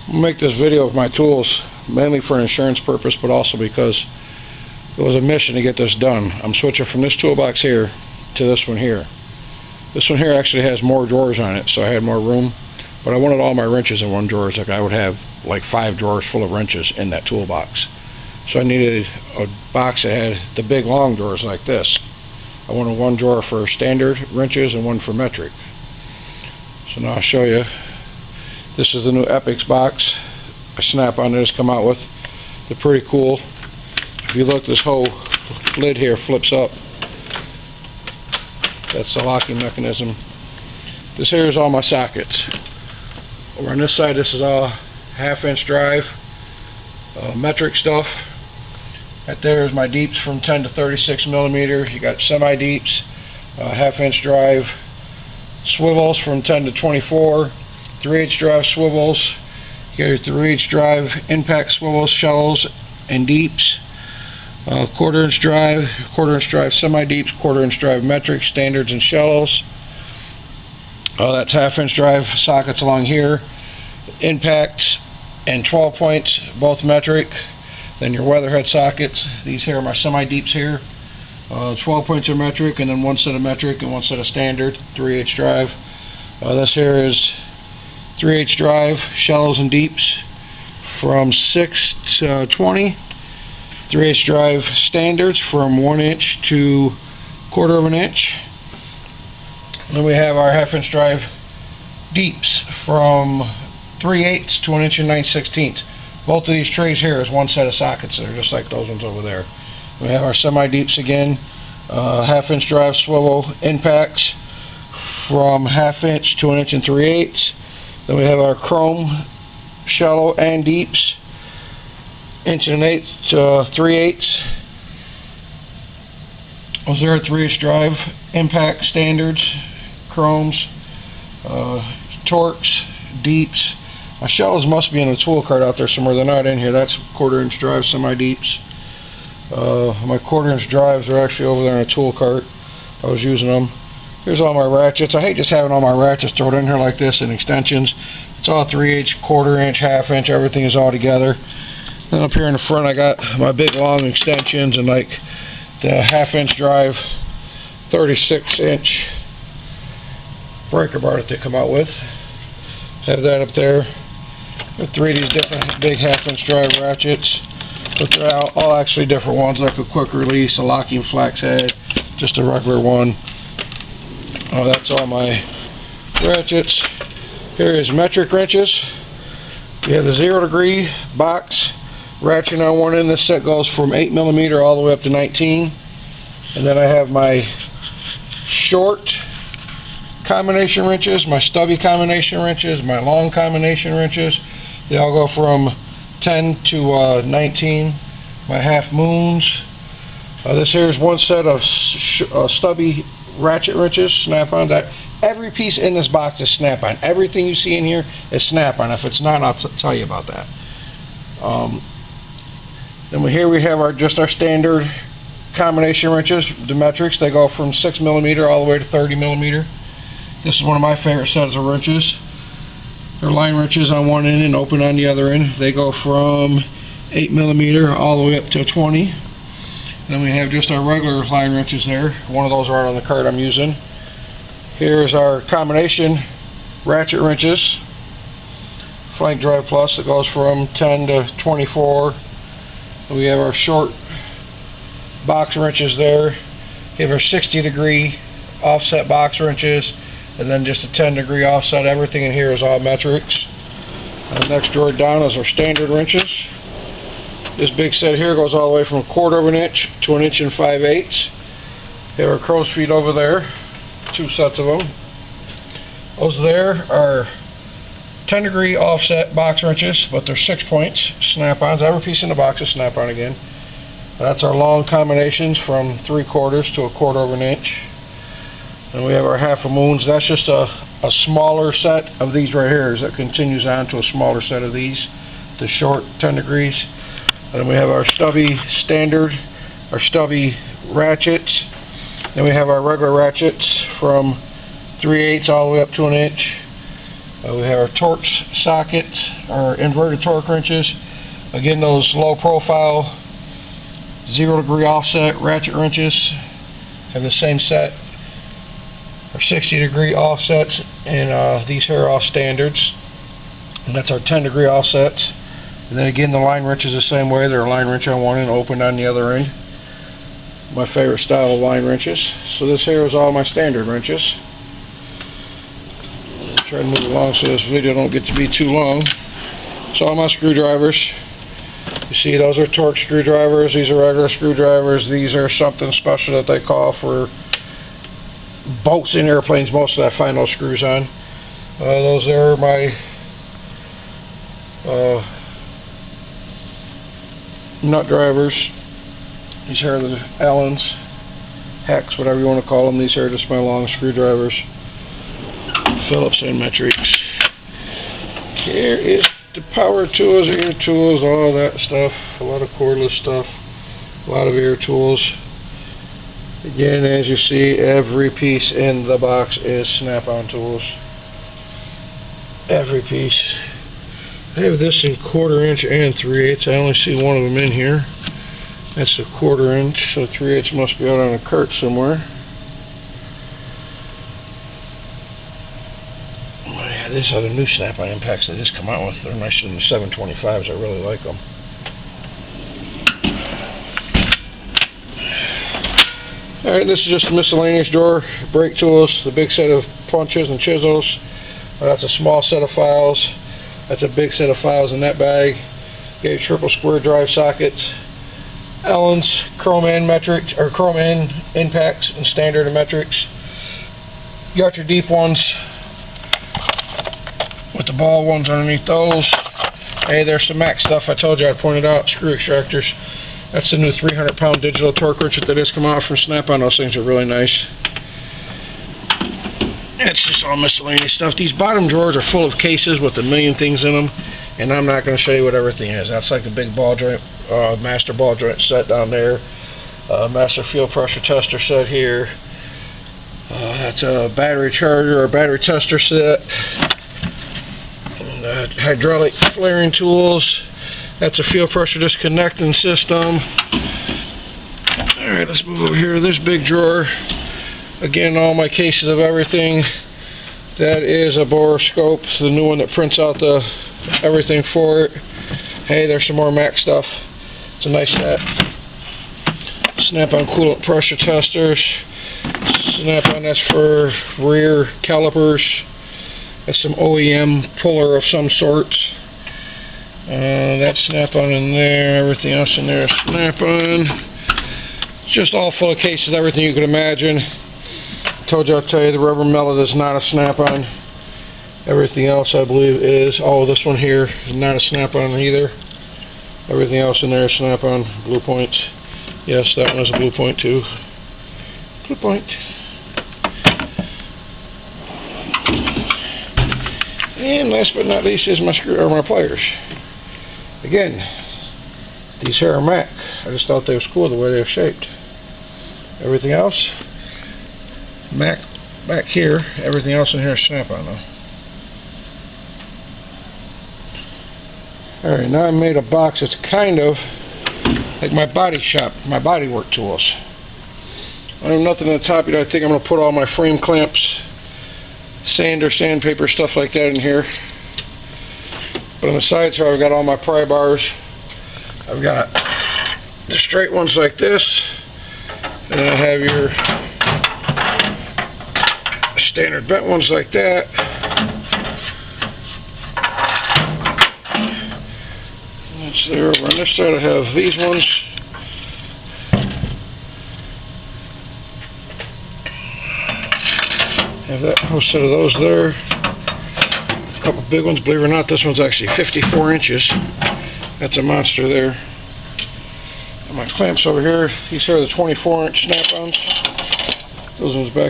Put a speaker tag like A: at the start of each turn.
A: I'll make this video of my tools mainly for an insurance purpose, but also because it was a mission to get this done. I'm switching from this toolbox here to this one here. This one here actually has more drawers on it, so I had more room, but I wanted all my wrenches in one drawer. Like I would have like 5 drawers full of wrenches in that toolbox. So I needed a box that had the big long drawers like this. I wanted one drawer for standard wrenches and one for metric. So now I'll show you. This is the new Epix box I Snap-on has come out with. They're pretty cool. If you look, this whole lid here flips up. That's the locking mechanism. This here is all my sockets. Over on this side, this is all 1/2-inch drive, metric stuff. Right there is my deeps from 10 to 36 millimeter. You got semi-deeps, 1/2-inch drive, swivels from 10 to 24, 3/8 drive swivels. You got your 3/8 drive impact swivels, shallows, and deeps. 1/4-inch drive, 1/4-inch drive semi-deeps, 1/4-inch drive metric, standards, and shallows. That's 1/2-inch drive sockets along here. Impacts and 12 points, both metric. Then your weatherhead sockets. These here are my semi-deeps here. 12 points are metric, and then one set of metric and one set of standard 3/8 drive. This here is 3/8 drive, shallows and deeps from 6 to 20. 3/8 drive standards from 1 inch to 1/4 of an inch. And then we have our 1/2-inch drive deeps from 3/8 to 1 inch and 9/16. Both of these trays here is one set of sockets. They're just like those ones over there. We have our semi-deeps again, 1/2-inch drive swivel impacts from 1/2 inch to 1 inch and 3/8. Then we have our chrome shallow and deeps, 1 1/8 to 3/8. Those are 3/8 drive impact standards, chromes, torques, deeps. My shallows must be in the tool cart out there somewhere. They're not in here. That's 1/4-inch drive semi-deeps. My 1/4-inch drives are actually over there in a tool cart. I was using them. Here's all my ratchets. I hate just having all my ratchets thrown in here like this and extensions. It's all 3/8, 1/4-inch, 1/2 inch. Everything is all together. Then up here in the front, I got my big long extensions and like the 1/2-inch drive, 36-inch breaker bar that they come out with. Have that up there. Got 3 of these different big 1/2-inch drive ratchets, but they're all actually different ones, like a quick release, a locking flax head, just a regular one. That's all my ratchets. Here is metric wrenches. You have the 0-degree box ratchet on one end. This set goes from 8 millimeter all the way up to 19. And then I have my short combination wrenches, my stubby combination wrenches, my long combination wrenches. They all go from 10 to 19. My half moons. This here is one set of stubby ratchet wrenches, Snap-on. That every piece in this box is Snap-on. Everything you see in here is Snap-on. If it's not, I'll tell you about that. Then here we have just our standard combination wrenches, the metrics. They go from 6 millimeter all the way to 30 millimeter. This is one of my favorite sets of wrenches. They're line wrenches on one end and open on the other end. They go from 8 millimeter all the way up to 20. Then we have just our regular line wrenches there. One of those are out on the cart I'm using. Here's our combination ratchet wrenches. Flank Drive Plus that goes from 10 to 24. We have our short box wrenches there. We have our 60-degree offset box wrenches, and then just a 10-degree offset. Everything in here is all metrics. And the next drawer down is our standard wrenches. This big set here goes all the way from 1/4 of an inch to 1 inch and 5/8. We have our crow's feet over there, 2 sets of them. Those there are 10-degree offset box wrenches, but they're 6 points, Snap-ons. Every piece in the box is Snap-on again. That's our long combinations from 3/4 to 1/4 of an inch. And we have our 1/2 moons. That's just a smaller set of these right here. That continues on to a smaller set of these, the short 10 degrees. And then we have our stubby standard, our stubby ratchets. Then we have our regular ratchets from 3/8 all the way up to 1 inch. We have our Torx sockets, our inverted torque wrenches. Again, those low profile 0-degree offset ratchet wrenches have the same set. Our 60-degree offsets, and these here are all standards. And that's our 10-degree offsets. And then again, the line wrench is the same way. They're a line wrench on one end, open on the other end. My favorite style of line wrenches. So this here is all my standard wrenches. Try to move along so this video don't get to be too long. So all my screwdrivers. You see, those are Torx screwdrivers. These are regular screwdrivers. These are something special that they call for boats in airplanes. Most of that I find those screws on. Those are my nut drivers. These are the Allens, Hex, whatever you want to call them. These are just my long screwdrivers. Phillips and metrics. Here is the power tools, ear tools, all that stuff. A lot of cordless stuff. A lot of ear tools. Again, as you see, every piece in the box is snap-on tools. Every piece. I have this in 1/4 inch and 3/8. I only see one of them in here. That's a 1/4 inch, so 3/8 must be out on a cart somewhere. Yeah, these are the new snap-on impacts they just come out with. They're nicer than the 725s. I really like them. Alright, this is just a miscellaneous drawer. Brake tools, the big set of punches and chisels. That's a small set of files. That's a big set of files in that bag. You got your triple square drive sockets. Allen's chrome end metrics, or chrome end impacts and standard metrics. You got your deep ones with the ball ones underneath those. Hey, there's some Mac stuff I told you I'd pointed out. Screw extractors. That's the new 300-pound digital torque wrench that just come out from Snap-on. Those things are really nice. It's just all miscellaneous stuff. These bottom drawers are full of cases with a million things in them, and I'm not going to show you what everything is. That's like the big ball joint, master ball joint set down there. Master fuel pressure tester set here. That's a battery charger or battery tester set. And, hydraulic flaring tools. That's a fuel pressure disconnecting system. Alright, let's move over here to this big drawer. Again, all my cases of everything. That is a borescope, the new one that prints out the everything for it. Hey, there's some more Mac stuff. It's a nice set. Snap-on coolant pressure testers. Snap-on, that's for rear calipers. That's some OEM puller of some sorts. That's Snap-on in there. Everything else in there is Snap-on. Just all full of cases, everything you could imagine. Told you, I'll tell you, the rubber mallet is not a Snap-on. Everything else I believe is. Oh, this one here is not a Snap-on either. Everything else in there is Snap-on. Blue points. Yes, that one is a blue point too. Blue point. And last but not least is my my pliers. Again, these here are Mac. I just thought they was cool the way they were shaped. Everything else, Mac back here. Everything else in here is Snap-on though. Alright, now I made a box that's kind of like my body shop, my body work tools. I have nothing on the top yet. I think I'm going to put all my frame clamps, sander, sandpaper, stuff like that in here. But on the sides here I've got all my pry bars. I've got the straight ones like this, and then I have your standard bent ones like that. That's there. Over on this side I have these ones. Have that whole set of those there. A couple big ones. Believe it or not, this one's actually 54 inches. That's a monster there. And my clamps over here, these here are the 24-inch Snap-ons. Those ones back